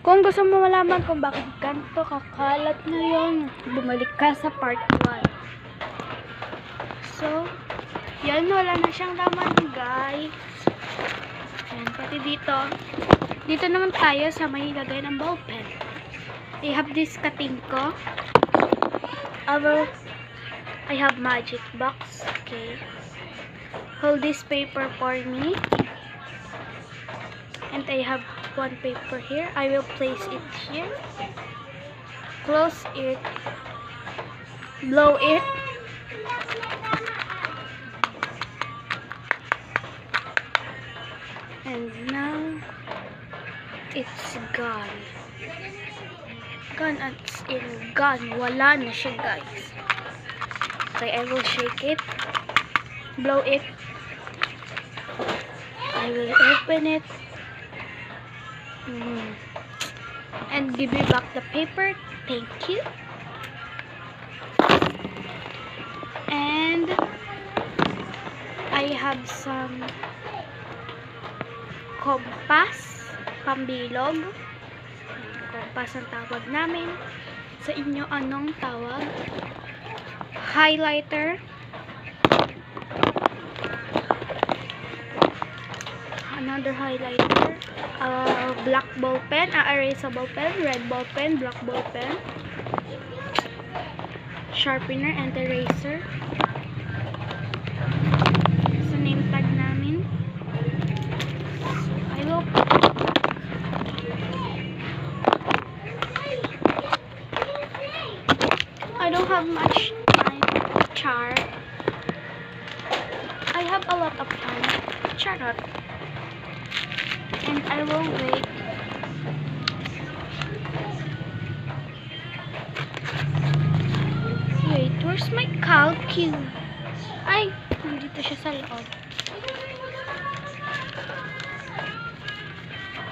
Kung gusto mo malaman kung bakit ganito kakalat ngayon, bumalik ka sa part 1. So, yan, wala na siyang laman, guys. Yan, pati dito. Dito naman tayo sa may lagay ng ballpen. I have this cutting ko. I have magic box. Okay. Hold this paper for me. And I have one paper here. I will place it here. Close it. Blow it. And now it's gone. Gone as in gone. Wala na siya, guys. Okay, I will shake it. Blow it. I will open it. And give me back the paper. Thank you. And I have some compass, pambilog. Compass ang tawag namin. Sa inyo, anong tawag? Highlighter. Another highlighter. Black ball pen, erasable pen, red ball pen, black ball pen, sharpener and eraser. Sa name tag namin. I don't have much time to chart. I have a lot of time to chart. And I will wait. Wait, where's my calcul? Ay, nandito siya sa loob.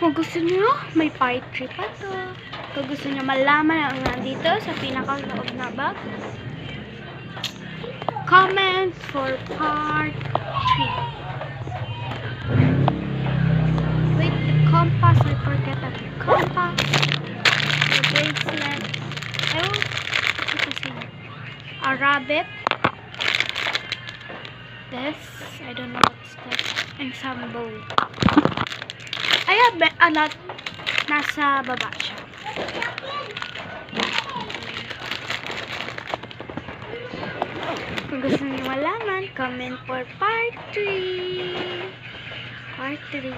Kung gusto niyo, may part 3 pa to. Kung gusto niyo malaman ang nandito sa pinakaloob na bag, comment for part 3. Compass, I forget the compass, the bracelet, a rabbit, this, I don't know what's that, and some bow. I have a lot, nasa baba siya. Kung gusto niyo malaman, comment for part 3. Part 3.